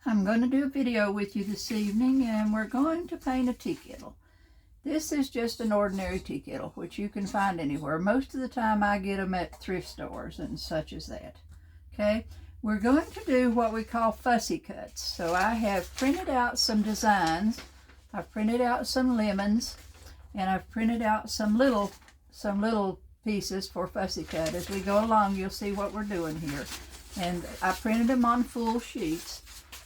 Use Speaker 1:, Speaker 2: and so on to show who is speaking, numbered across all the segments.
Speaker 1: I'm going to do a video with you this evening, and we're going to paint a tea kettle. This is just an ordinary tea kettle, which you can find anywhere. Most of the time I get them at thrift stores and such as that. Okay, we're going to do what we call fussy cuts. So I have printed out some designs. I've printed out some lemons, and I've printed out some little pieces for fussy cut. As we go along, you'll see what we're doing here. And I printed them on full sheets.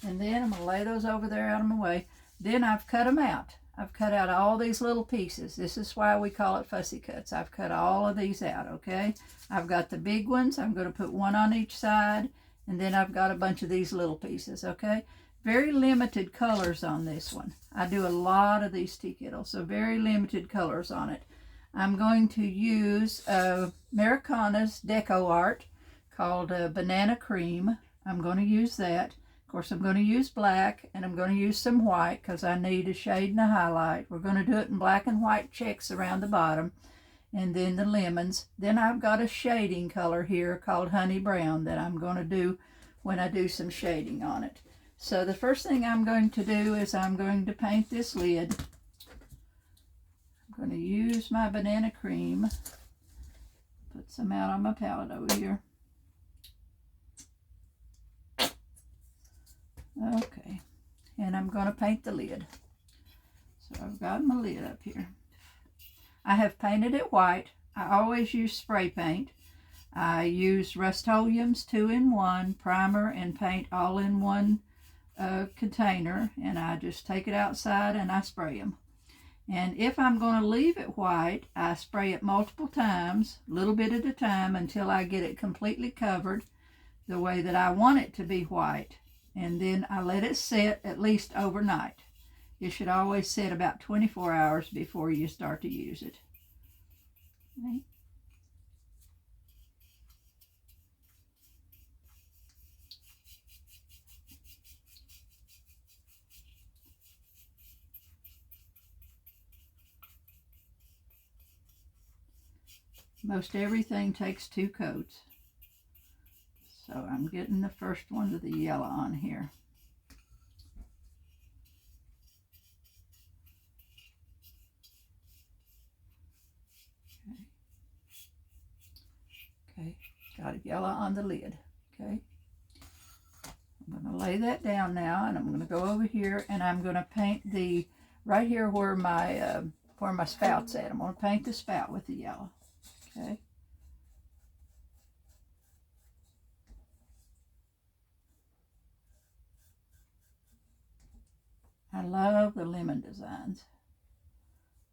Speaker 1: And then I'm going to lay those over there out of my way. Then I've cut them out. I've cut out all these little pieces. This is why we call it fussy cuts. I've cut all of these out, okay? I've got the big ones. I'm going to put one on each side. And then I've got a bunch of these little pieces, okay? Very limited colors on this one. I do a lot of these tea kettles, so very limited colors on it. I'm going to use Americana's Deco Art called Banana Cream. I'm going to use that. Of course, I'm going to use black, and I'm going to use some white because I need a shade and a highlight. We're going to do it in black and white checks around the bottom, and then the lemons. Then I've got a shading color here called Honey Brown that I'm going to do when I do some shading on it. So the first thing I'm going to do is I'm going to paint this lid. I'm going to use my Banana Cream. Put some out on my palette over here. Okay, and I'm going to paint the lid. So I've got my lid up here. I have painted it white. I always use spray paint. I use Rust-Oleum's 2-in-1 primer and paint all in one container, and I just take it outside and I spray them. And if I'm going to leave it white, I spray it multiple times, a little bit at a time, until I get it completely covered the way that I want it to be white. And then I let it set at least overnight. You should always set about 24 hours before you start to use it. Okay. Most everything takes 2 coats. So I'm getting the first one with the yellow on here. Okay, got a yellow on the lid. Okay, I'm going to lay that down now, and I'm going to go over here and I'm going to paint the right here where my spout's at. I'm going to paint the spout with the yellow. Okay. I love the lemon designs.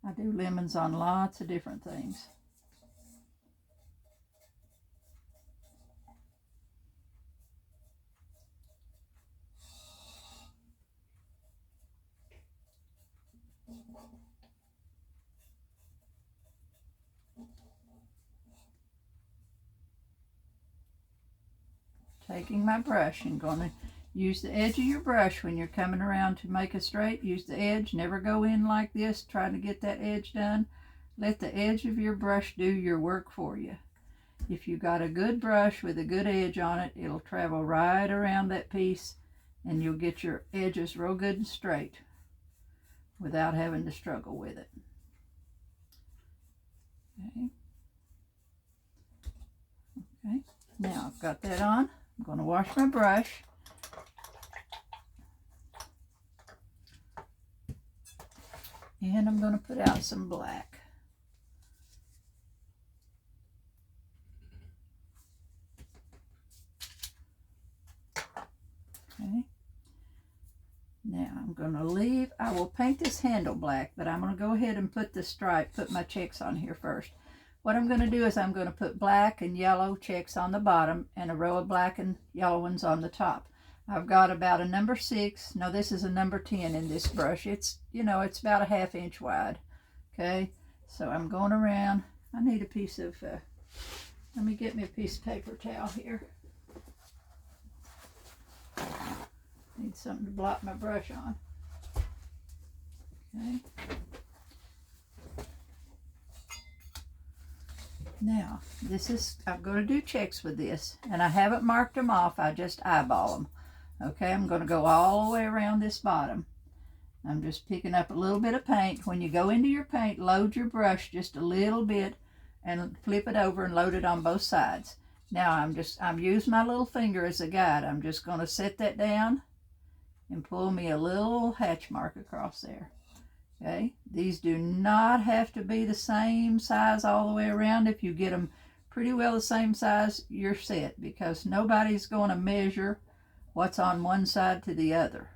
Speaker 1: I do lemons on lots of different things. Taking my brush and going to use the edge of your brush when you're coming around to make a straight. Use the edge. Never go in like this trying to get that edge done. Let the edge of your brush do your work for you. If you got a good brush with a good edge on it, it'll travel right around that piece, and you'll get your edges real good and straight without having to struggle with it. Okay. Okay. Now I've got that on. I'm going to wash my brush. And I'm going to put out some black. Okay. Now I'm going to leave, I will paint this handle black, but I'm going to go ahead and put my checks on here first. What I'm going to do is I'm going to put black and yellow checks on the bottom and a row of black and yellow ones on the top. I've got about a number 6. No, this is a number 10 in this brush. It's, it's about a 1/2 inch wide. Okay, so I'm going around. I need a piece of, let me get me a piece of paper towel here. Need something to blot my brush on. Okay. Now, I'm going to do checks with this, and I haven't marked them off. I just eyeball them. Okay, I'm going to go all the way around this bottom. I'm just picking up a little bit of paint. When you go into your paint, load your brush just a little bit and flip it over and load it on both sides. Now I'm using my little finger as a guide. I'm just going to set that down and pull me a little hatch mark across there. Okay, these do not have to be the same size all the way around. If you get them pretty well the same size, you're set, because nobody's going to measure what's on one side to the other.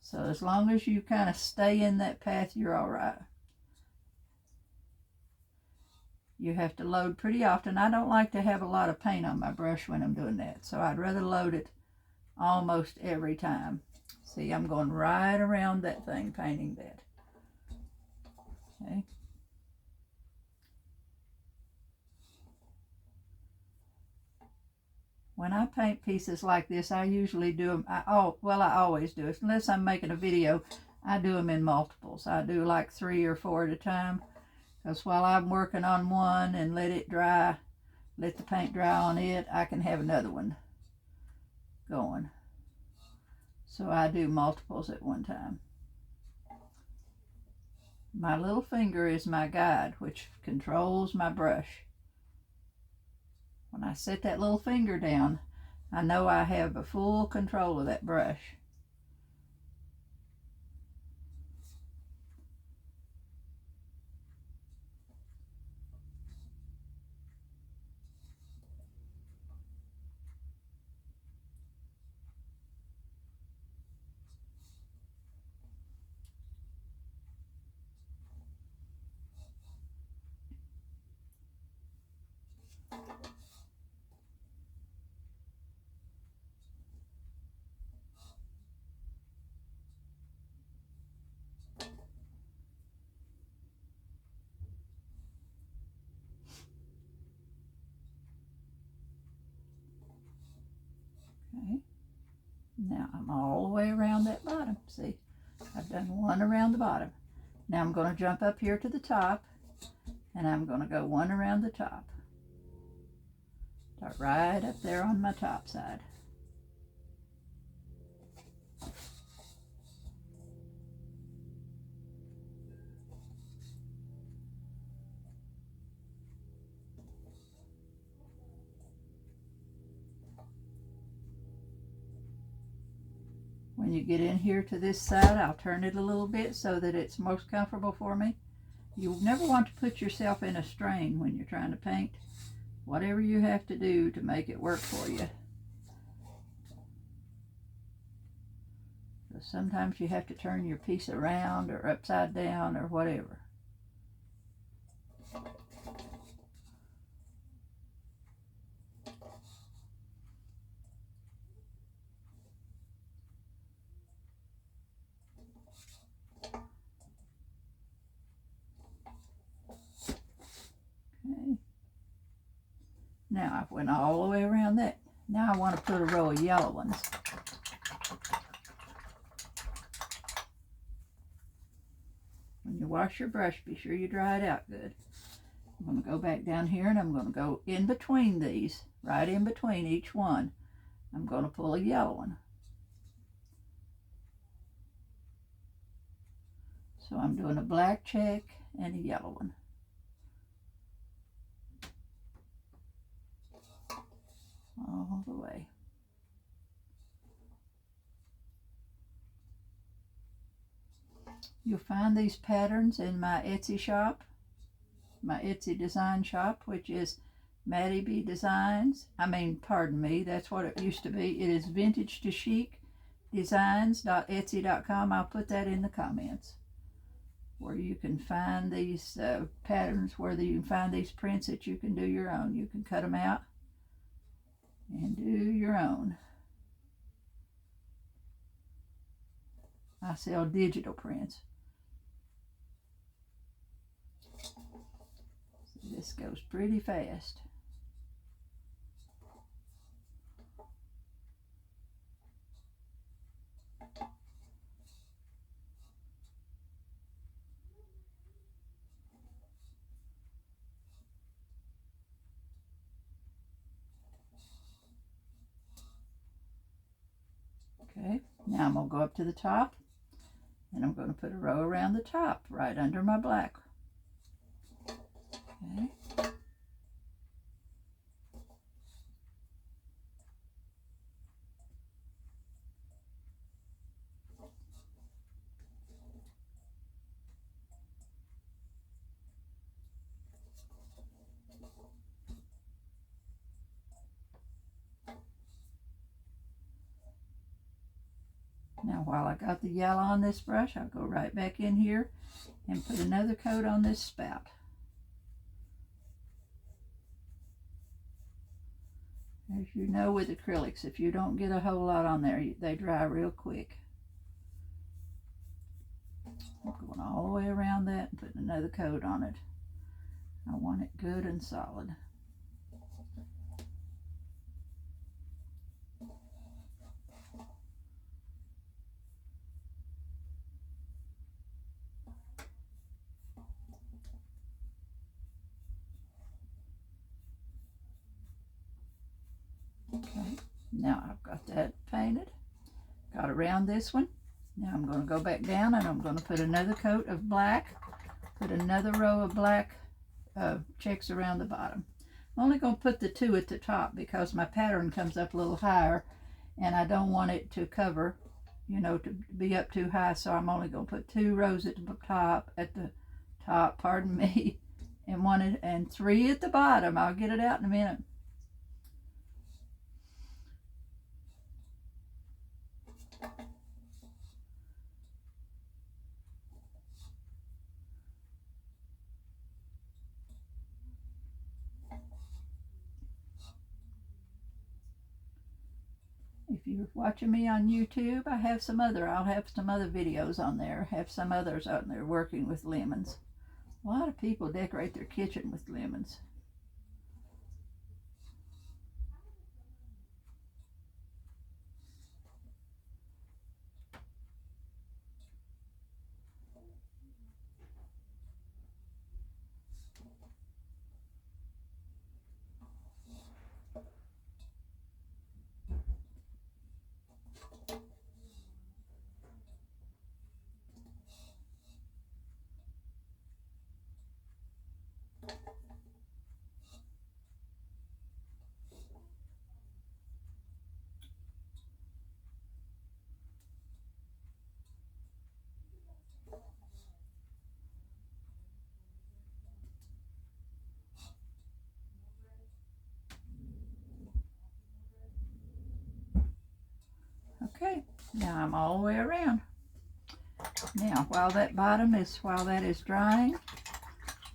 Speaker 1: So as long as you kind of stay in that path, you're all right. You have to load pretty often. I don't like to have a lot of paint on my brush when I'm doing that, so I'd rather load it almost every time. See, I'm going right around that thing, painting that. Okay. When I paint pieces like this, I usually do them, I always do it. Unless I'm making a video, I do them in multiples. I do like 3 or 4 at a time. Because while I'm working on one and let it dry, let the paint dry on it, I can have another one going. So I do multiples at one time. My little finger is my guide, which controls my brush. When I set that little finger down, I know I have a full control of that brush. Okay. Now I'm all the way around that bottom. See, I've done one around the bottom. Now I'm going to jump up here to the top, and I'm going to go one around the top. Start right up there on my top side. When you get in here to this side, I'll turn it a little bit so that it's most comfortable for me. You never want to put yourself in a strain when you're trying to paint. Whatever you have to do to make it work for you. So sometimes you have to turn your piece around or upside down or whatever. Okay. Now I went all the way around that. Now I want to put a row of yellow ones. When you wash your brush, be sure you dry it out good. I'm going to go back down here, and I'm going to go in between these, right in between each one. I'm going to pull a yellow one. So I'm doing a black check and a yellow one. All the way. You'll find these patterns in my Etsy shop, my Etsy design shop, which is Maddie B Designs. Pardon me, that's what it used to be. It is vintage to chic designs.etsy.com. I'll put that in the comments, where you can find these patterns, where you can find these prints that you can do your own. You can cut them out and do your own. I sell digital prints. So this goes pretty fast. Okay, now I'm going to go up to the top, and I'm going to put a row around the top right under my black. Okay. Now while I got the yellow on this brush, I'll go right back in here and put another coat on this spout. As you know with acrylics, if you don't get a whole lot on there, they dry real quick. I'm going all the way around that and putting another coat on it. I want it good and solid. Okay, now I've got that painted. Got around this one. Now I'm going to go back down and I'm going to put another coat of black, put another row of black checks around the bottom. I'm only going to put the two at the top because my pattern comes up a little higher and I don't want it to cover, you know, to be up too high, so I'm only going to put 2 rows at the top, pardon me, and 3 at the bottom. I'll get it out in a minute. If you're watching me on YouTube, I'll have some other videos on there. Have some others out there working with lemons. A lot of people decorate their kitchen with lemons. Okay, now I'm all the way around. Now, while that is drying,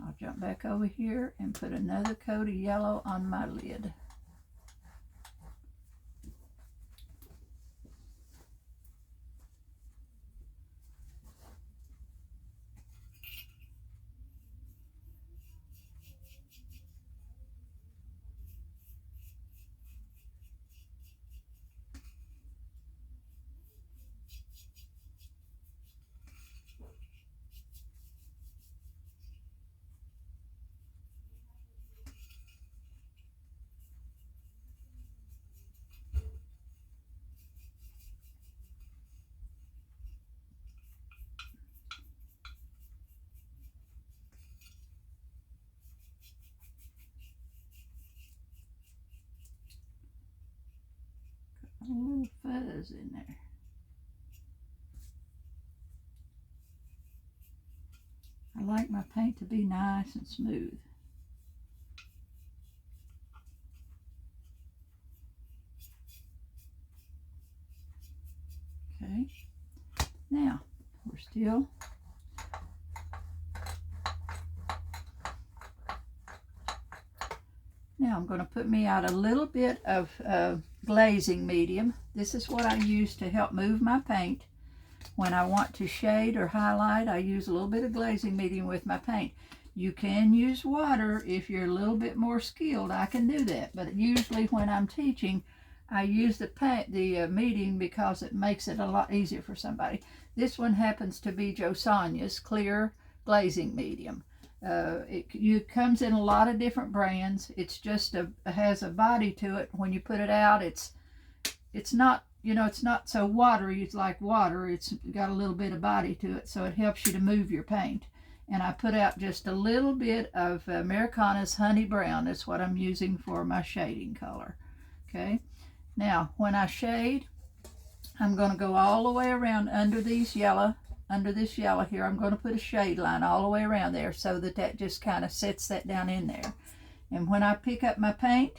Speaker 1: I'll jump back over here and put another coat of yellow on my lid. A little fuzz in there. I like my paint to be nice and smooth. Okay, now we're still Now I'm going to put me out a little bit of glazing medium. This is what I use to help move my paint. When I want to shade or highlight, I use a little bit of glazing medium with my paint. You can use water if you're a little bit more skilled. I can do that, but usually when I'm teaching, I use the medium because it makes it a lot easier for somebody. This one happens to be Josania's clear glazing medium. It comes in a lot of different brands. It's just has a body to it. When you put it out, it's not you know, it's not so watery. It's like water. It's got a little bit of body to it, so it helps you to move your paint. And I put out just a little bit of Americana's Honey Brown. That's what I'm using for my shading color. Okay. Now, when I shade, I'm going to go all the way around under this yellow here. I'm going to put a shade line all the way around there so that that just kind of sets that down in there. And when I pick up my paint,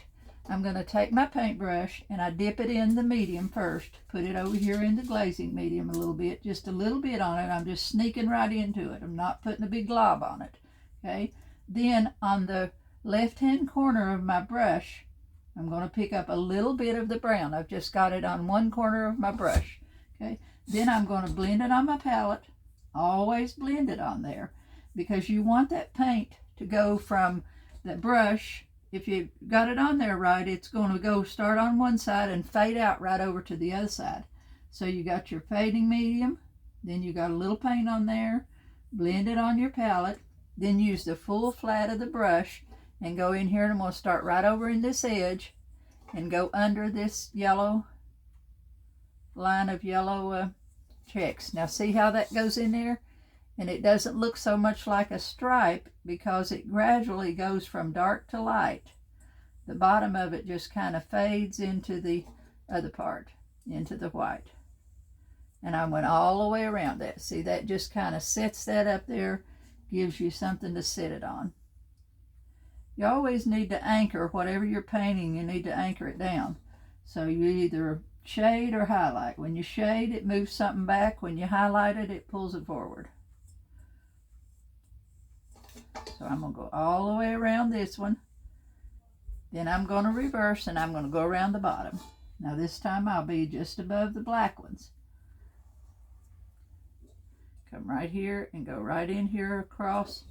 Speaker 1: I'm going to take my paintbrush and I dip it in the medium first. Put it over here in the glazing medium a little bit, just a little bit on it. I'm just sneaking right into it. I'm not putting a big glob on it. Okay. Then on the left-hand corner of my brush, I'm going to pick up a little bit of the brown. I've just got it on one corner of my brush. Okay. Then I'm going to blend it on my palette. Always blend it on there because you want that paint to go from the brush. If you got it on there right, it's going to go start on one side and fade out right over to the other side. So you got your fading medium, then you got a little paint on there, blend it on your palette, then use the full flat of the brush and go in here, and I'm going to start right over in this edge and go under this yellow line of yellow checks. Now see how that goes in there? And it doesn't look so much like a stripe because it gradually goes from dark to light. The bottom of it just kind of fades into the other part, into the white. And I went all the way around that. See, that just kind of sets that up there, gives you something to sit it on. You always need to anchor whatever you're painting. You need to anchor it down. So you either shade or highlight. When you shade, it moves something back. When you highlight it, it pulls it forward. So I'm going to go all the way around this one. Then I'm going to reverse and I'm going to go around the bottom. Now this time I'll be just above the black ones. Come right here and go right in here across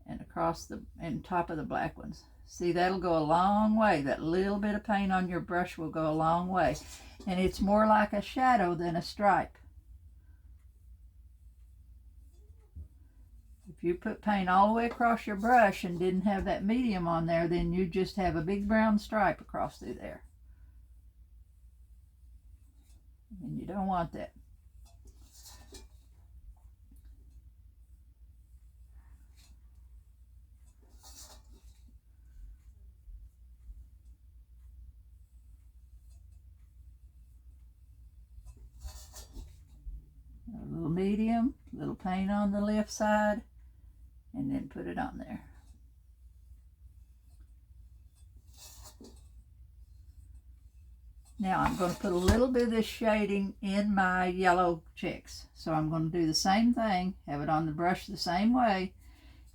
Speaker 1: and across the and top of the black ones. See, that'll go a long way. That little bit of paint on your brush will go a long way. And it's more like a shadow than a stripe. If you put paint all the way across your brush and didn't have that medium on there, then you just have a big brown stripe across through there. And you don't want that. A little medium, a little paint on the left side, and then put it on there. Now I'm going to put a little bit of this shading in my yellow checks. So I'm going to do the same thing, have it on the brush the same way,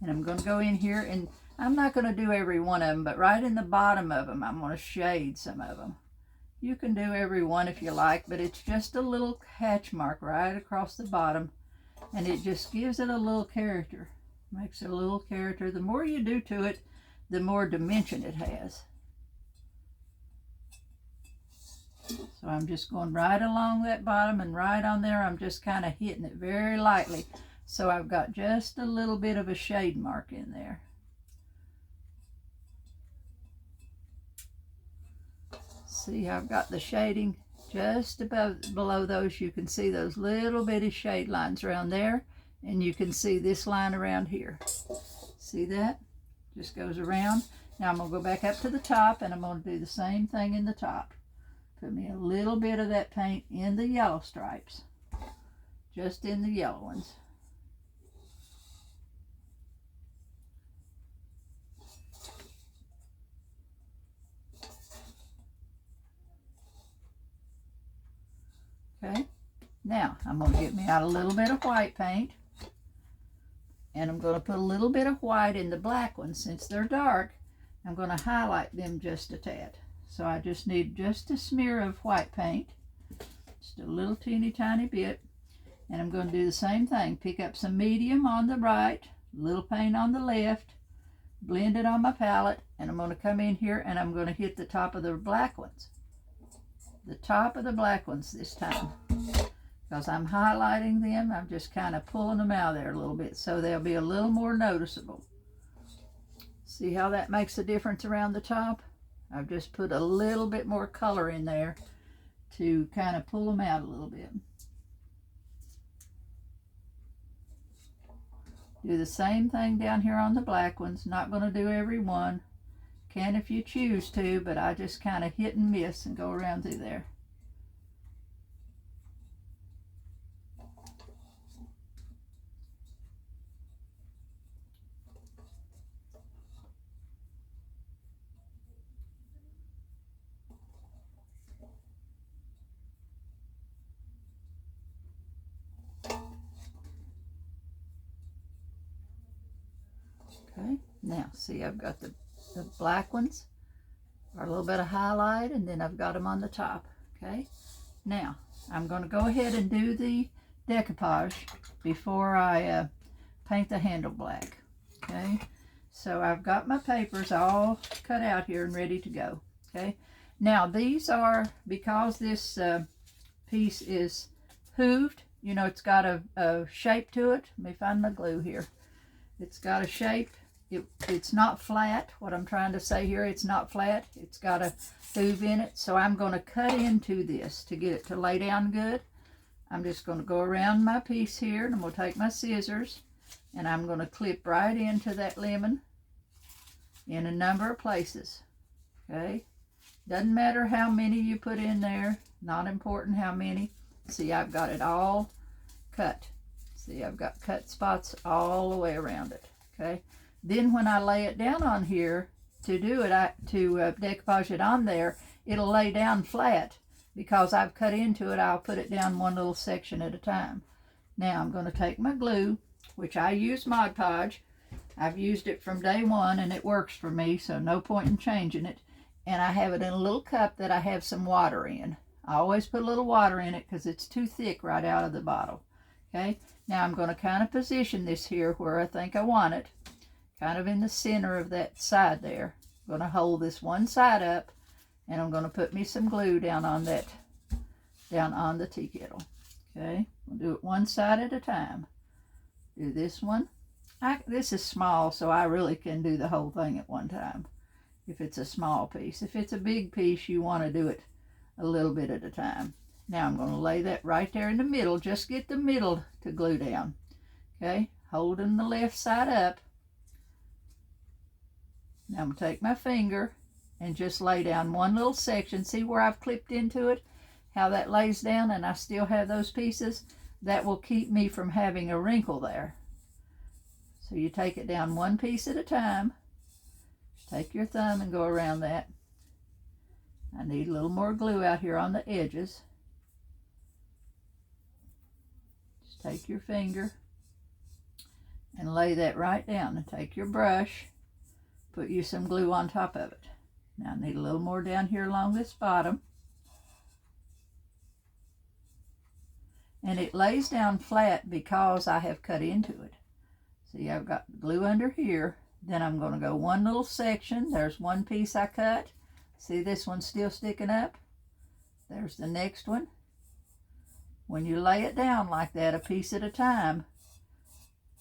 Speaker 1: and I'm going to go in here, and I'm not going to do every one of them, but right in the bottom of them I'm going to shade some of them. You can do every one if you like, but it's just a little hatch mark right across the bottom, and it just gives it a little character. Makes it a little character. The more you do to it, the more dimension it has. So I'm just going right along that bottom, and right on there I'm just kind of hitting it very lightly. So I've got just a little bit of a shade mark in there. See, I've got the shading just below those. You can see those little bitty shade lines around there, and you can see this line around here. See that? Just goes around. Now I'm going to go back up to the top, and I'm going to do the same thing in the top. Put me a little bit of that paint in the yellow stripes, just in the yellow ones. Okay, now I'm going to get me out a little bit of white paint, and I'm going to put a little bit of white in the black ones. Since they're dark, I'm going to highlight them just a tad. So I just need just a smear of white paint, just a little teeny tiny bit, and I'm going to do the same thing. Pick up some medium on the right, a little paint on the left, blend it on my palette, and I'm going to come in here and I'm going to hit the top of the black ones. The top of the black ones this time, because I'm highlighting them. I'm just kind of pulling them out there a little bit so they'll be a little more noticeable. See how that makes a difference around the top? I've just put a little bit more color in there to kind of pull them out a little bit. Do the same thing down here on the black ones. Not going to do every one. Can if you choose to, but I just kind of hit and miss and go around through there. Okay, now see, I've got the black ones are a little bit of highlight, and then I've got them on the top. Okay, now I'm going to go ahead and do the decoupage before I paint the handle black. Okay, so I've got my papers all cut out here and ready to go. Okay, now these are, because this piece is hooved, you know, it's got a shape to it. Let me find my glue here. It's got a shape. It's not flat. What I'm trying to say here, it's not flat. It's got a hoove in it. So I'm going to cut into this to get it to lay down good. I'm just going to go around my piece here, and I'm going to take my scissors, and I'm going to clip right into that lemon in a number of places. Okay? Doesn't matter how many you put in there. Not important how many. See, I've got it all cut. See, I've got cut spots all the way around it. Okay? Then when I lay it down on here to do it, decoupage it on there, it'll lay down flat because I've cut into it. I'll put it down one little section at a time. Now I'm going to take my glue, which I use Mod Podge. I've used it from day one and it works for me, so no point in changing it. And I have it in a little cup that I have some water in. I always put a little water in it because it's too thick right out of the bottle. Okay, now I'm going to kind of position this here where I think I want it. Kind of in the center of that side there. I'm going to hold this one side up, and I'm going to put me some glue down on that, down on the tea kettle. Okay, we'll do it one side at a time. Do this one. This is small, so I really can do the whole thing at one time if it's a small piece. If it's a big piece, you want to do it a little bit at a time. Now I'm going to lay that right there in the middle. Just get the middle to glue down. Okay, holding the left side up. Now I'm going to take my finger and just lay down one little section. See where I've clipped into it? How that lays down, and I still have those pieces? That will keep me from having a wrinkle there. So you take it down one piece at a time. Take your thumb and go around that. I need a little more glue out here on the edges. Just take your finger and lay that right down, and take your brush. Put you some glue on top of it. Now I need a little more down here along this bottom. And it lays down flat because I have cut into it. See, I've got glue under here. Then I'm going to go one little section. There's one piece I cut. See, this one's still sticking up. There's the next one. When you lay it down like that, a piece at a time,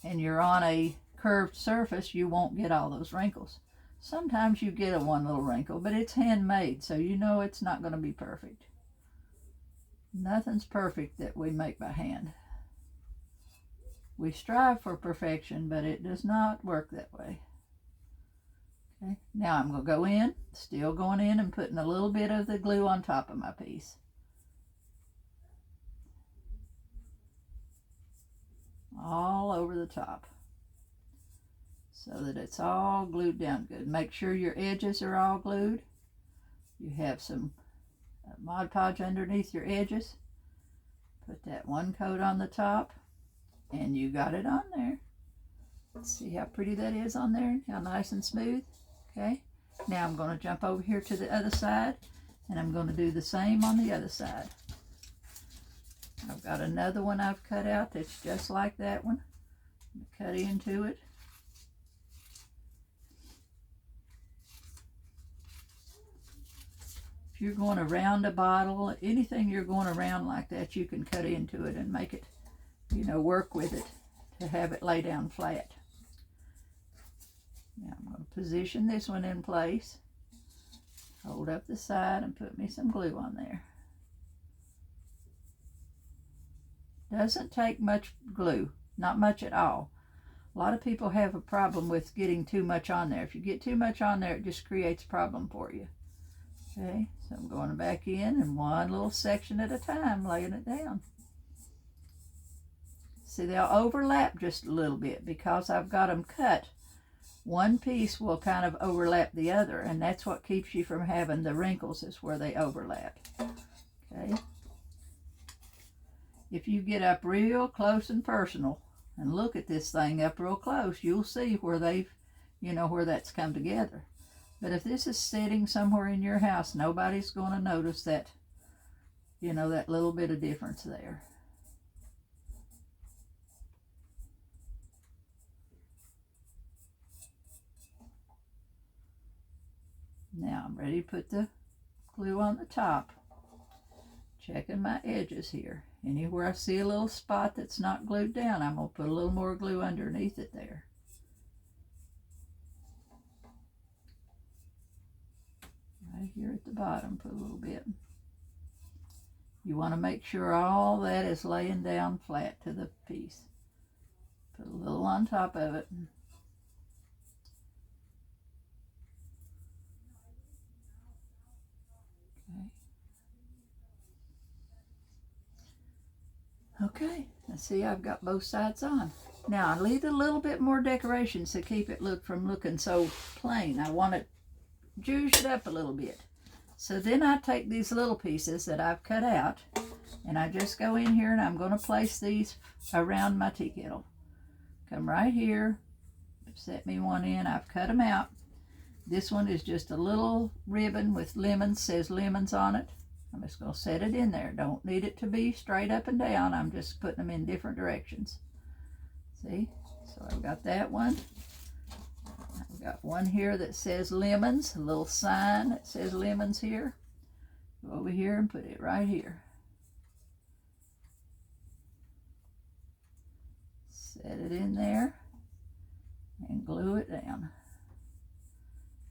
Speaker 1: and you're on a curved surface, you won't get all those wrinkles. Sometimes you get a one little wrinkle, but it's handmade, so you know it's not going to be perfect. Nothing's perfect that we make by hand. We strive for perfection, but it does not work that way. Okay, now I'm going to go in, still going in and putting a little bit of the glue on top of my piece. All over the top, so that it's all glued down good. Make sure your edges are all glued. You have some Mod Podge underneath your edges. Put that one coat on the top, and you got it on there. See how pretty that is on there? How nice and smooth? Okay, now I'm going to jump over here to the other side, and I'm going to do the same on the other side. I've got another one I've cut out that's just like that one. Cut into it. If you're going around a bottle, anything you're going around like that, you can cut into it and make it, you know, work with it to have it lay down flat. Now I'm going to position this one in place. Hold up the side and put me some glue on there. Doesn't take much glue, not much at all. A lot of people have a problem with getting too much on there. If you get too much on there, it just creates a problem for you. Okay, so I'm going back in and one little section at a time, laying it down. See, they'll overlap just a little bit because I've got them cut. One piece will kind of overlap the other, and that's what keeps you from having the wrinkles, is where they overlap. Okay. If you get up real close and personal and look at this thing up real close, you'll see where they've, where that's come together. But if this is sitting somewhere in your house, nobody's going to notice that, that little bit of difference there. Now I'm ready to put the glue on the top. Checking my edges here. Anywhere I see a little spot that's not glued down, I'm going to put a little more glue underneath it there. Right here at the bottom, put a little bit. You want to make sure all that is laying down flat to the piece. Put a little on top of it. Okay, let's see, I've got both sides on. Now I leave a little bit more decorations to keep it from looking so plain. I want to juice it up a little bit. So then I take these little pieces that I've cut out, and I just go in here and I'm going to place these around my tea kettle. Come right here, set me one in, I've cut them out. This one is just a little ribbon with lemons, says lemons on it. I'm just going to set it in there. Don't need it to be straight up and down. I'm just putting them in different directions. See? So I've got that one. I've got one here that says lemons, a little sign that says lemons here. Go over here and put it right here. Set it in there and glue it down.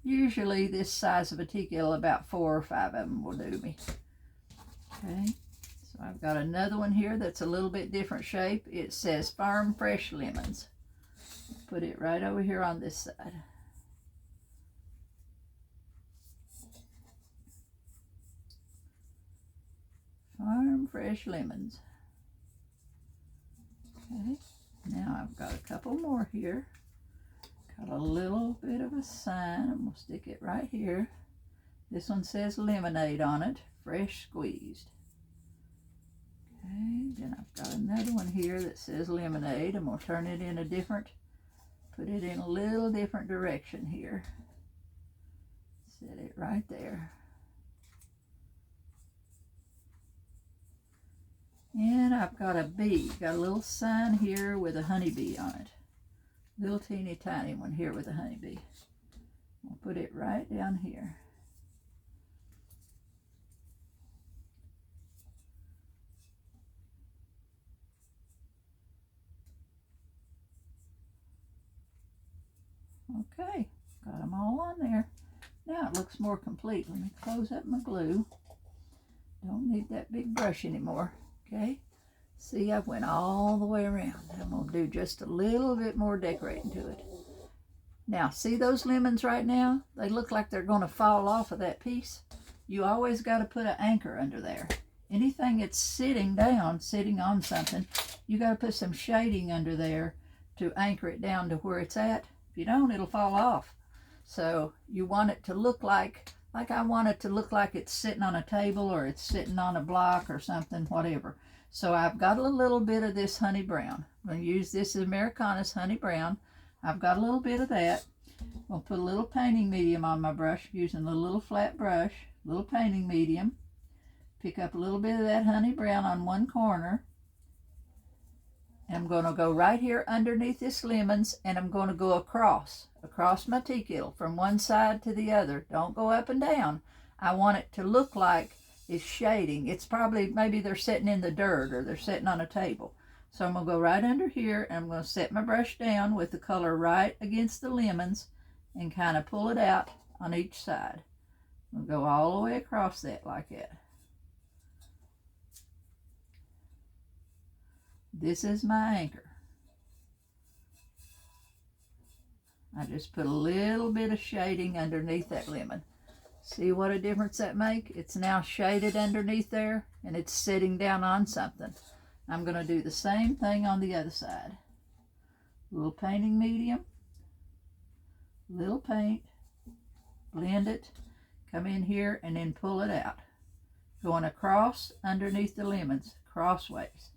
Speaker 1: Usually this size of a tea kettle, about 4 or 5 of them will do me. Okay, so I've got another one here that's a little bit different shape. It says Farm Fresh Lemons. Put it right over here on this side. Farm Fresh Lemons. Okay, now I've got a couple more here. Got a little bit of a sign. I'm going to stick it right here. This one says lemonade on it, fresh squeezed. Okay, then I've got another one here that says lemonade. I'm going to turn it in a different, put it in a little different direction here. Set it right there. And I've got a bee. Got a little sign here with a honeybee on it. Little teeny tiny one here with a honeybee. I'll put it right down here. Okay, got them all on there. Now it looks more complete. Let me close up my glue. Don't need that big brush anymore. Okay, see, I went all the way around. I'm going to do just a little bit more decorating to it. Now, see those lemons right now? They look like they're going to fall off of that piece. You always got to put an anchor under there. Anything that's sitting down, sitting on something, you got to put some shading under there to anchor it down to where it's at. If you don't, it'll fall off. So you want it to look like I want it to look like it's sitting on a table or it's sitting on a block or something, whatever. So I've got a little bit of this honey brown. I'm going to use this Americana's honey brown. I've got a little bit of that. I'll put a little painting medium on my brush using a little flat brush, little painting medium. Pick up a little bit of that honey brown on one corner. And I'm going to go right here underneath this lemons, and I'm going to go across my tea kettle from one side to the other. Don't go up and down. I want it to look like it's shading. It's probably, maybe they're sitting in the dirt or they're sitting on a table. So I'm going to go right under here, and I'm going to set my brush down with the color right against the lemons and kind of pull it out on each side. We'll go all the way across that like that. This is my anchor. I just put a little bit of shading underneath that lemon. See what a difference that makes? It's now shaded underneath there, and it's sitting down on something. I'm going to do the same thing on the other side. Little painting medium, little paint, blend it, come in here, and then pull it out. Going across underneath the lemons, crossways.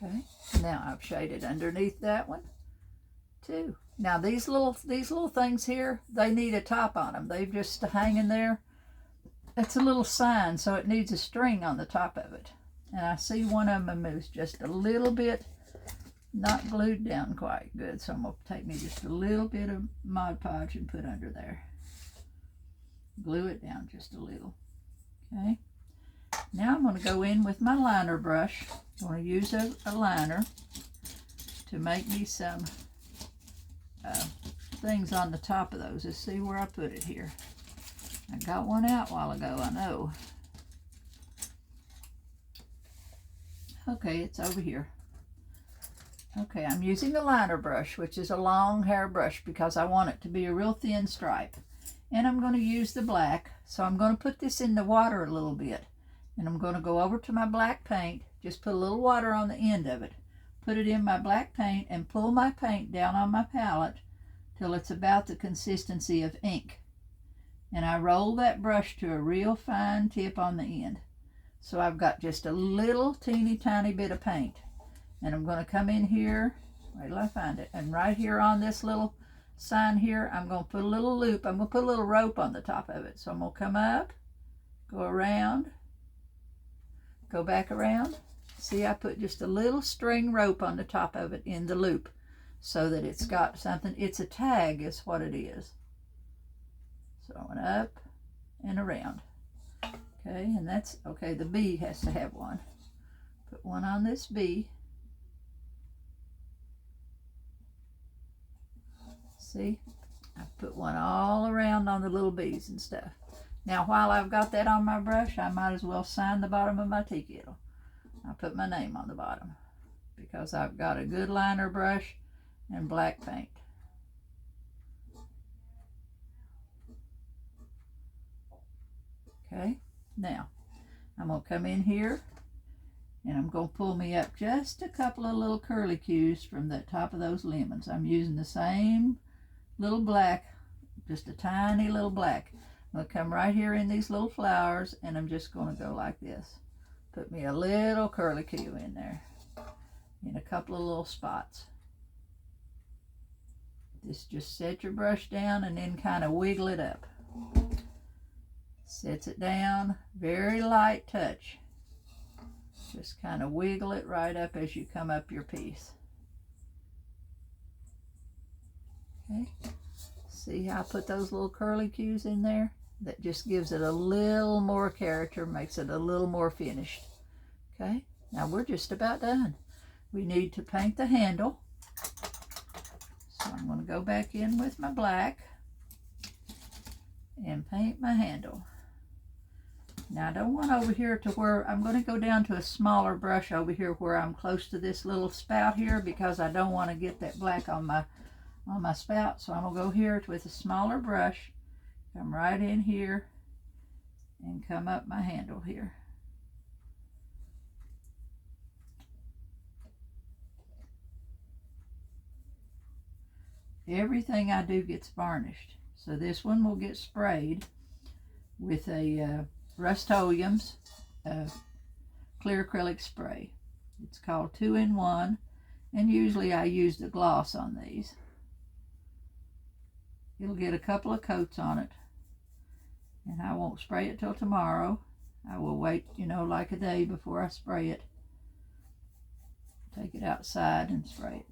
Speaker 1: Okay, now I've shaded underneath that one too. Now these little things here, they need a top on them. They've just hanging there. It's a little sign, so it needs a string on the top of it. And I see one of them is just a little bit not glued down quite good, so I'm going to take me just a little bit of Mod Podge and put under there. Glue it down just a little. Okay. Now I'm going to go in with my liner brush. I'm going to use a liner to make me some things on the top of those. Let's see where I put it here. I got one out a while ago, I know. Okay, it's over here. Okay, I'm using the liner brush, which is a long hair brush because I want it to be a real thin stripe. And I'm going to use the black, so I'm going to put this in the water a little bit. And I'm going to go over to my black paint, just put a little water on the end of it, put it in my black paint, and pull my paint down on my palette till it's about the consistency of ink. And I roll that brush to a real fine tip on the end. So I've got just a little teeny tiny bit of paint. And I'm going to come in here, wait till I find it, and right here on this little sign here, I'm going to put a little loop. I'm going to put a little rope on the top of it. So I'm going to come up, go around, go back around. See, I put just a little string rope on the top of it in the loop so that it's got something. It's a tag is what it is. So I went up and around. Okay, and that's, okay, the bee has to have one. Put one on this bee. See, I put one all around on the little bees and stuff. Now, while I've got that on my brush, I might as well sign the bottom of my tea kettle. I put my name on the bottom because I've got a good liner brush and black paint. Okay, now I'm going to come in here and I'm going to pull me up just a couple of little curly cues from the top of those lemons. I'm using the same little black, just a tiny little black. I'm going to come right here in these little flowers and I'm just going to go like this. Put me a little curly cue in there in a couple of little spots. Just set your brush down and then kind of wiggle it up. Sets it down, very light touch. Just kind of wiggle it right up as you come up your piece. Okay, see how I put those little curly cues in there? That just gives it a little more character, makes it a little more finished. Okay, now we're just about done. We need to paint the handle. So I'm going to go back in with my black and paint my handle. Now I don't want over here to where, I'm going to go down to a smaller brush over here where I'm close to this little spout here because I don't want to get that black on my spout. So I'm going to go here with a smaller brush, come right in here and come up my handle here. Everything I do gets varnished. So this one will get sprayed with a Rust-Oleum's clear acrylic spray. It's called 2-in-1, and usually I use the gloss on these. It'll get a couple of coats on it, and I won't spray it till tomorrow. I will wait, like a day before I spray it. Take it outside and spray it.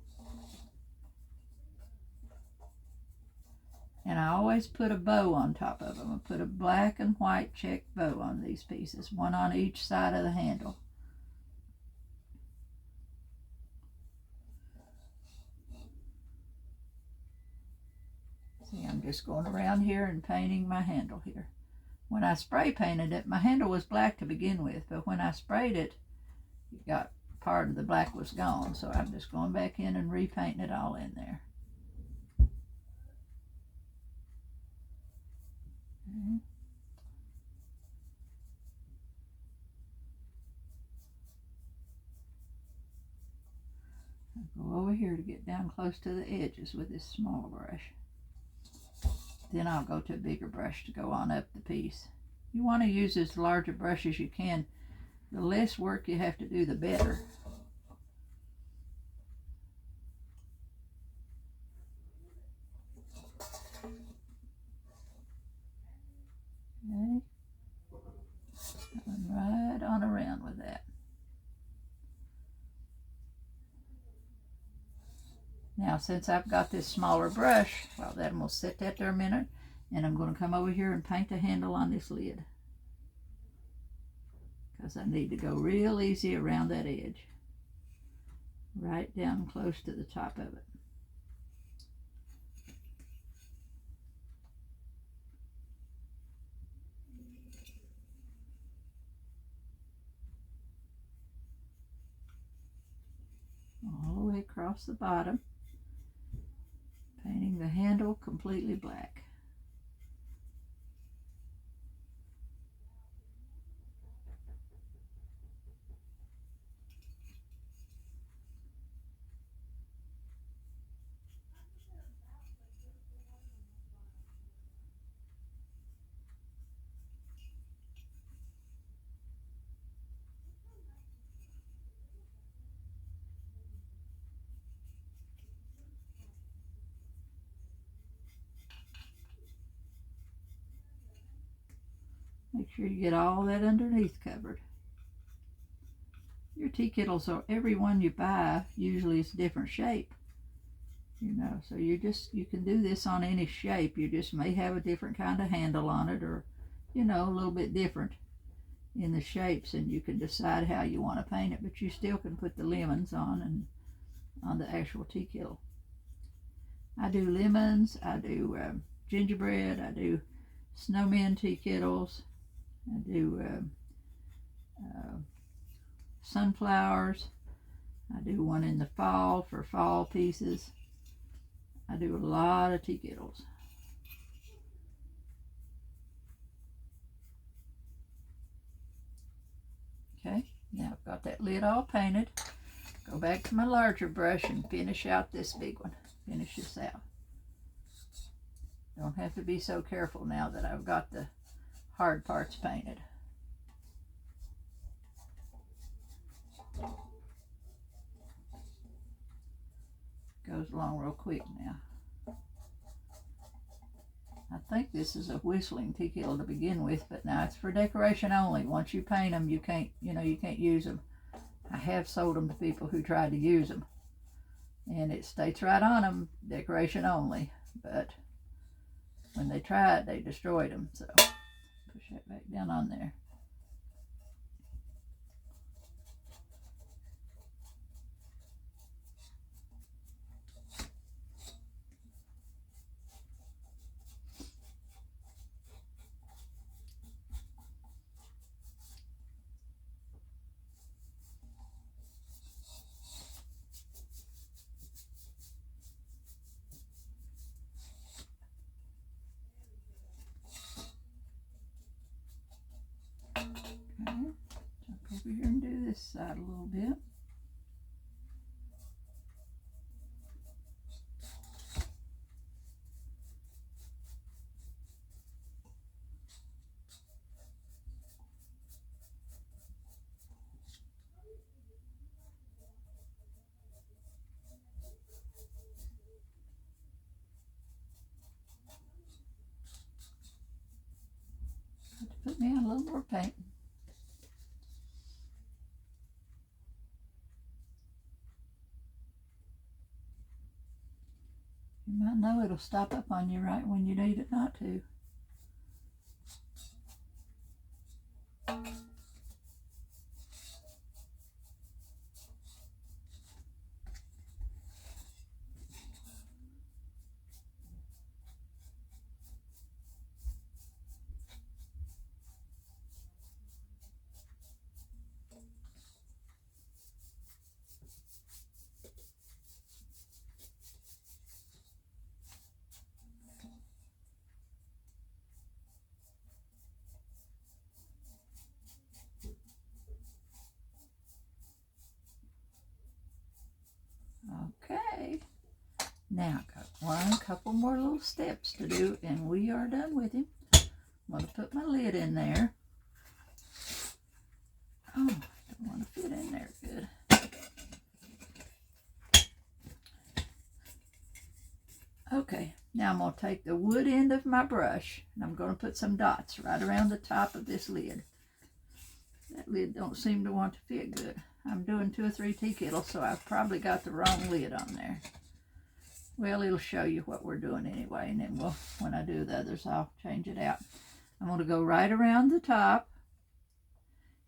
Speaker 1: And I always put a bow on top of them. I put a black and white check bow on these pieces, one on each side of the handle. See, I'm just going around here and painting my handle here. When I spray painted it, my handle was black to begin with, but when I sprayed it, it got part of the black was gone. So I'm just going back in and repainting it all in there. Okay. I'll go over here to get down close to the edges with this small brush. Then I'll go to a bigger brush to go on up the piece. You want to use as large a brush as you can. The less work you have to do, the better. Okay. Going right on around with that. Now, since I've got this smaller brush, well, then we'll set that there a minute, and I'm going to come over here and paint the handle on this lid, because I need to go real easy around that edge, right down close to the top of it. All the way across the bottom, painting the handle completely black. Make sure you get all that underneath covered. Your tea kettles, are every one you buy usually is a different shape, you know, so you can do this on any shape. You just may have a different kind of handle on it, or, you know, a little bit different in the shapes, and you can decide how you want to paint it, but you still can put the lemons on and on the actual tea kettle. I do lemons, I do gingerbread, I do snowman tea kettles, I do sunflowers. I do one in the fall for fall pieces. I do a lot of tea kettles. Okay, now I've got that lid all painted. Go back to my larger brush and finish out this big one. Finish this out. Don't have to be so careful now that I've got the hard parts painted. Goes along real quick now. I think this is a whistling tea kettle to begin with, but now it's for decoration only. Once you paint them, you can't use them. I have sold them to people who tried to use them, and it states right on them, decoration only, but when they tried, they destroyed them. So push that back down on there. Okay, jump over here and do this side a little bit. Have to put me on a little more paint. You might know it'll stop up on you right when you need it not to. Now I've got one couple more little steps to do and we are done with him. I'm going to put my lid in there. Oh, I don't want to fit in there good. Okay, now I'm going to take the wood end of my brush and I'm going to put some dots right around the top of this lid. That lid don't seem to want to fit good. I'm doing 2 or 3 tea kettles, so I've probably got the wrong lid on there. Well, it'll show you what we're doing anyway, and then when I do the others, I'll change it out. I'm going to go right around the top,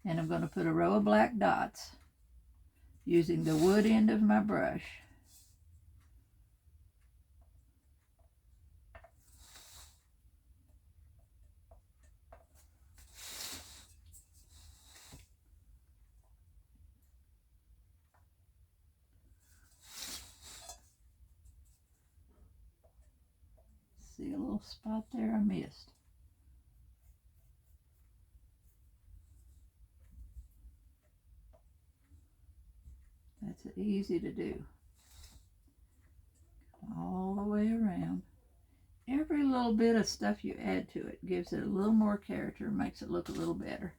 Speaker 1: and I'm going to put a row of black dots using the wood end of my brush. See a little spot there I missed. That's easy to do. All the way around. Every little bit of stuff you add to it gives it a little more character, makes it look a little better.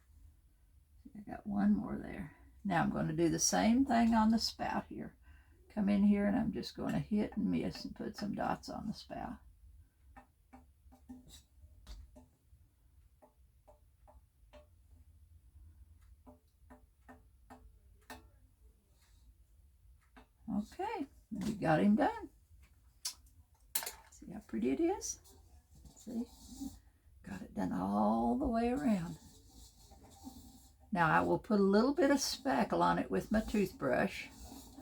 Speaker 1: I got one more there. Now I'm going to do the same thing on the spout here. Come in here and I'm just going to hit and miss and put some dots on the spout. Okay, we got him done. See how pretty it is? See? Got it done all the way around. Now I will put a little bit of spackle on it with my toothbrush.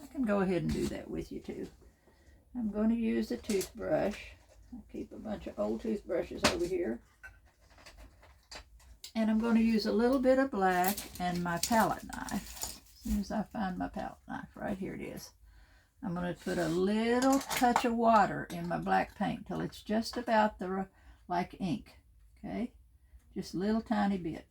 Speaker 1: I can go ahead and do that with you too. I'm going to use a toothbrush. I keep a bunch of old toothbrushes over here. And I'm going to use a little bit of black and my palette knife. As soon as I find my palette knife, right here it is. I'm going to put a little touch of water in my black paint till it's just about like ink, okay? Just a little tiny bit.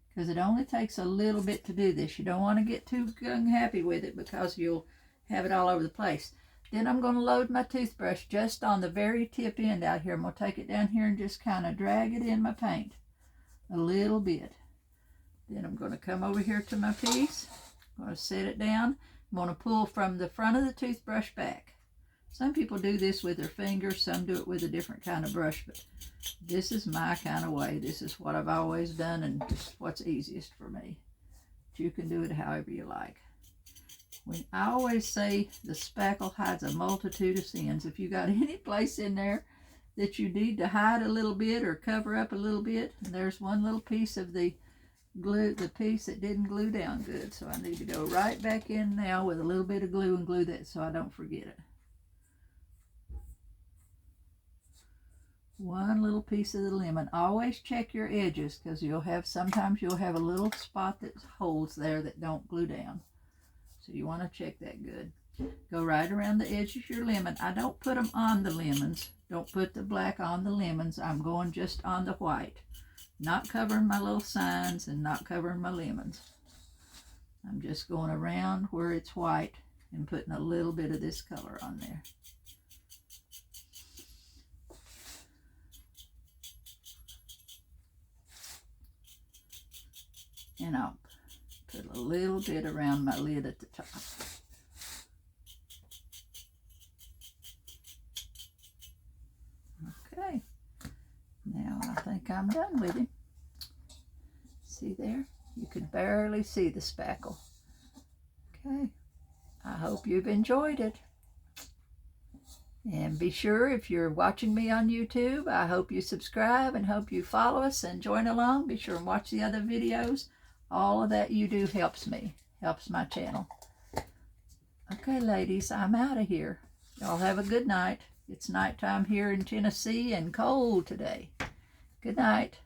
Speaker 1: Because it only takes a little bit to do this. You don't want to get too happy with it because you'll have it all over the place. Then I'm going to load my toothbrush just on the very tip end out here. I'm going to take it down here and just kind of drag it in my paint a little bit. Then I'm going to come over here to my piece. I'm going to set it down. I'm going to pull from the front of the toothbrush back. Some people do this with their fingers, some do it with a different kind of brush, but this is my kind of way. This is what I've always done and just what's easiest for me. But you can do it however you like. I always say the spackle hides a multitude of sins. If you got any place in there that you need to hide a little bit or cover up a little bit, and there's one little piece of the glue, the piece that didn't glue down good, so I need to go right back in now with a little bit of glue and glue that so I don't forget it. One little piece of the lemon. Always check your edges because sometimes you'll have a little spot that holds there that don't glue down, so you want to check that good. Go right around the edge of your lemon. I don't put them on the lemons. Don't put the black on the lemons. I'm going just on the white. Not covering my little signs and not covering my lemons. I'm just going around where it's white and putting a little bit of this color on there. And I'll put a little bit around my lid at the top. Okay. Now I think I'm done with him. See there? You could barely see the spackle. Okay. I hope you've enjoyed it. And be sure, if you're watching me on YouTube, I hope you subscribe and hope you follow us and join along. Be sure and watch the other videos. All of that you do helps me, helps my channel. Okay, ladies, I'm out of here. Y'all have a good night. It's nighttime here in Tennessee and cold today. Good night.